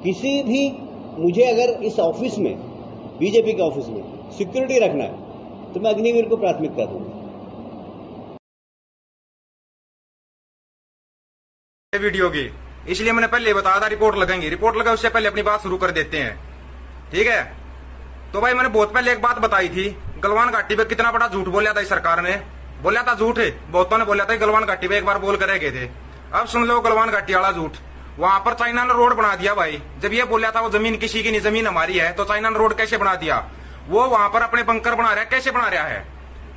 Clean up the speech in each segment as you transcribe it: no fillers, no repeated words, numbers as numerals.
किसी भी मुझे अगर इस ऑफिस में, बीजेपी के ऑफिस में सिक्योरिटी रखना है तो मैं अग्निवीर को प्राथमिकता दूंगा। वीडियो की इसलिए मैंने पहले बताया था रिपोर्ट लगाएंगे, रिपोर्ट लगा उससे पहले अपनी बात शुरू कर देते हैं, ठीक है। तो भाई मैंने बहुत पहले एक बात बताई थी, गलवान घाटी पे कितना बड़ा झूठ बोला था इस सरकार ने, बोला था झूठ है, बहुतों ने बोला था गलवान घाटी पे एक बार बोल कर रह गए थे। अब सुन लो गलवान घाटी वाला झूठ। वहां पर चाइना ने रोड बना दिया भाई, जब ये बोला था वो जमीन किसी की नहीं जमीन हमारी है, तो चाइना ने रोड कैसे बना दिया? वो वहां पर अपने बंकर बना रहा है, कैसे बना रहा है?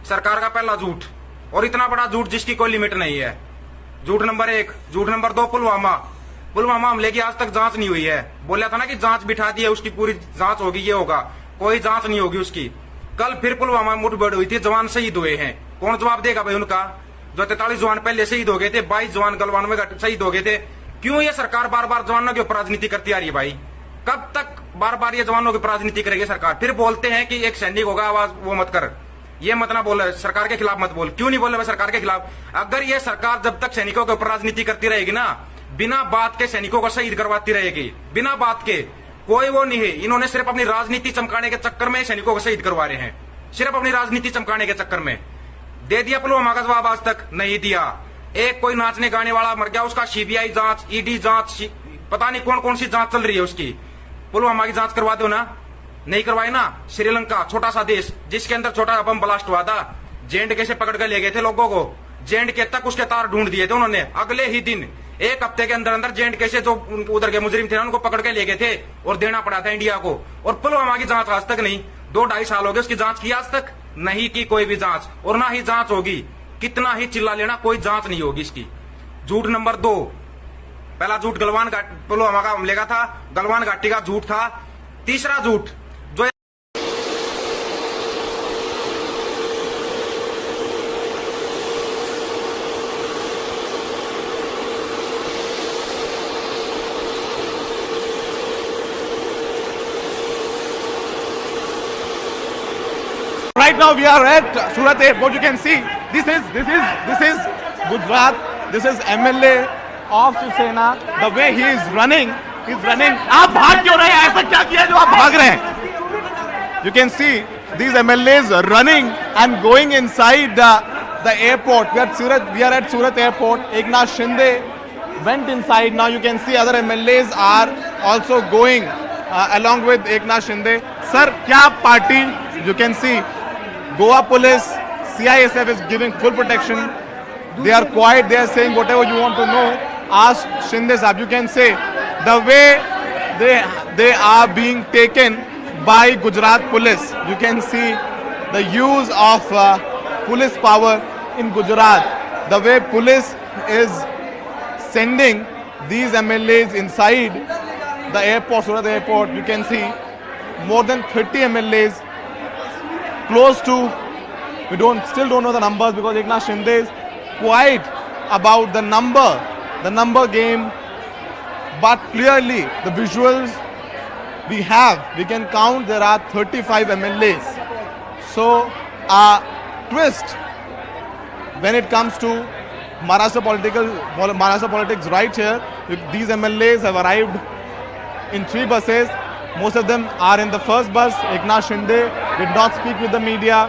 सरकार का पहला झूठ, और इतना बड़ा झूठ जिसकी कोई लिमिट नहीं है। झूठ नंबर 1। झूठ नंबर 2, पुलवामा हमले की आज तक जांच नहीं हुई है। बोला था ना कि जांच बिठा दी है, उसकी पूरी जांच होगी, ये होगा, कोई जांच नहीं होगी उसकी। कल फिर पुलवामा में मुठभेड़ हुई थी, जवान शहीद हुए हैं, कौन जवाब देगा भाई उनका? जो 43 जवान पहले शहीद हो गए थे, 22 जवान गलवान में शहीद हो गए थे। क्यों ये सरकार बार बार जवानों के ऊपर राजनीति करती आ रही है भाई? कब तक बार बार ये जवानों के ऊपर राजनीति करेगी सरकार? फिर बोलते हैं कि एक सैनिक होगा, आवाज वो मत कर, ये मत ना बोल, सरकार के खिलाफ मत बोल। क्यों नहीं बोल रहे सरकार के खिलाफ? अगर ये सरकार जब तक सैनिकों के ऊपर राजनीति करती रहेगी ना, बिना बात के सैनिकों को शहीद करवाती रहेगी, बिना बात के, कोई वो नहीं है। इन्होंने सिर्फ अपनी राजनीति चमकाने के चक्कर में सैनिकों को शहीद करवा रहे हैं, सिर्फ अपनी राजनीति चमकाने के चक्कर में। दे दिया पुलवामा का जवाब? आज तक नहीं दिया। एक कोई नाचने गाने वाला मर गया, उसका सीबीआई जांच, ईडी जांच, पता नहीं कौन कौन सी जांच चल रही है उसकी। पुलवामा की जांच करवा दो ना, नहीं करवाई ना। श्रीलंका छोटा सा देश जिसके अंदर छोटा बम ब्लास्ट हुआ था, जेएंडके से पकड़ कर ले गए थे लोगों को, जेएंडके तक उसके तार ढूंढ दिए थे उन्होंने। अगले ही दिन, एक हफ्ते के अंदर अंदर जेएंडके से जो उधर के मुजरिम थे उनको पकड़ के ले गए थे और देना पड़ा था इंडिया को। और पुलवामा की जांच आज तक नहीं। 2-2.5 साल हो गए उसकी जांच की, आज तक नहीं की कोई भी जांच, और ना ही जांच होगी। कितना ही चिल्ला लेना, कोई जांच नहीं होगी इसकी। झूठ नंबर 2। पहला झूठ गलवान घाटी पुलवामा का हमले का था, गलवान घाटी का झूठ था। तीसरा झूठ जो Right now we are at Surat Airport. You can see this is Gujarat. This is MLA of Shiv Sena. The way he is running, आप भाग क्यों रहे हैं? ऐसा क्या किया जो आप भाग रहे हैं? You can see these MLAs running and going inside the airport. We are at Surat Airport. Eknath Shinde went inside. Now you can see other MLAs are also going along with Eknath Shinde. Sir, क्या party? You can see Goa police, CISF is giving full protection. They are quiet. They are saying whatever you want to know. Ask Shinde Sahab. You can say the way they are being taken by Gujarat police. You can see the use of police power in Gujarat. The way police is sending these MLAs inside the airport, Surat Airport. You can see more than 30 MLAs. Close to, we still don't know the numbers because Eknath Shinde is quiet about the number game, but clearly the visuals we can count there are 35 MLAs. So a twist when it comes to Maharashtra politics right here. These MLAs have arrived in 3 buses. Most of them are in the first bus. Eknath Shinde did not speak with the media.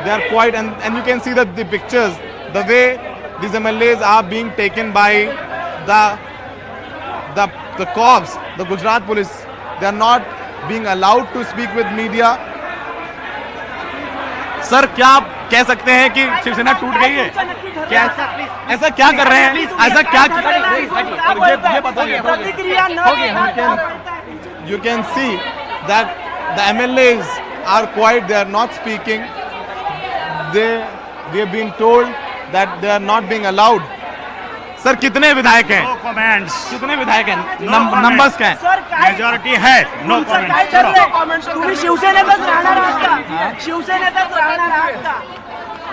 They are quiet, and you can see that the pictures, the way these MLAs are being taken by the cops, the Gujarat police. They are not being allowed to speak with media. Sir, क्या आप कह सकते हैं कि शिवसेना टूट गई है? क्या ऐसा क्या कर रहे हैं? ऐसा क्या ये बताइए। You can see that the MLAs are quiet. They are not speaking. We have been told that they are not being allowed. Sir, कितने विधायक हैं? No comments. कितने विधायक हैं? नंबर्स क्या हैं? मेजॉरिटी है। No comments. तुम्ही शिवसेनेतच राहणार आहात का? शिवसेनेतच राहणार आहात का?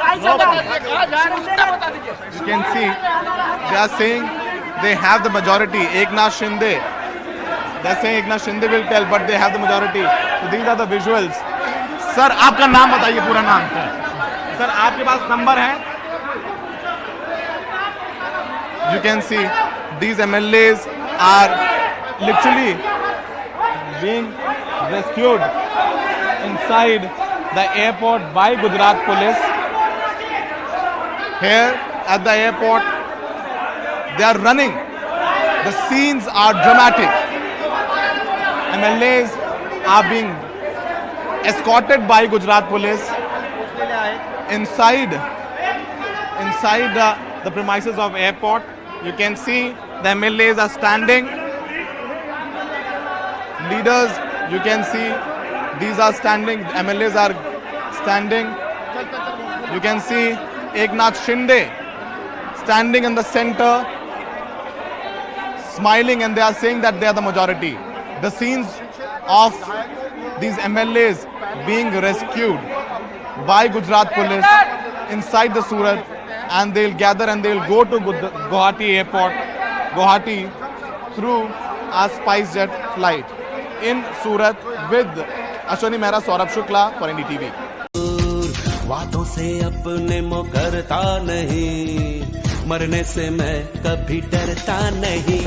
काय सांगा? You can see they are saying they have the majority. Eknath Shinde, they are saying Eknath Shinde will tell, but they have the majority. So these are the visuals. Sir, आपका नाम बताइए, पूरा नाम। सर, आपके पास number है? You can see these MLAs are literally being rescued inside the airport by Gujarat police. Here at the airport, they are running. The scenes are dramatic. MLAs are being escorted by Gujarat police inside the premises of airport. You can see the MLAs are standing. Leaders, you can see these are standing. MLAs are standing. You can see Eknath Shinde standing in the center, smiling, and they are saying that they are the majority. The scenes of these MLAs being rescued by Gujarat police inside the Surat, and they'll gather and they'll go to Guwahati airport, Guwahati, through a SpiceJet flight in Surat with Ashwani Mehra, Saurabh Shukla for NDTV. वादों से अपने मुकरता नहीं, मरने से मैं कभी डरता नहीं.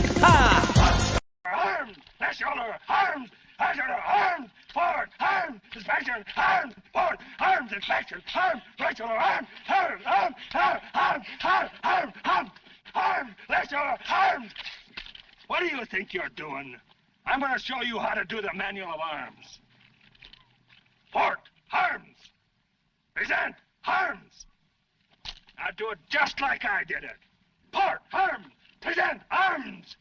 Arms! National arms! National arms! Forward! Arms! Inspection! Arms! Forward! Arms! Inspection! Arms! National arms! Arms! Arms! Arms! Arms! Arms! Arms! Arms! Arms! National arms! What do you think you're doing? I'm going to show you how to do the manual of arms. Port! Arms! Present! Arms! Now do it just like I did it. Port! Arms! Present! Arms!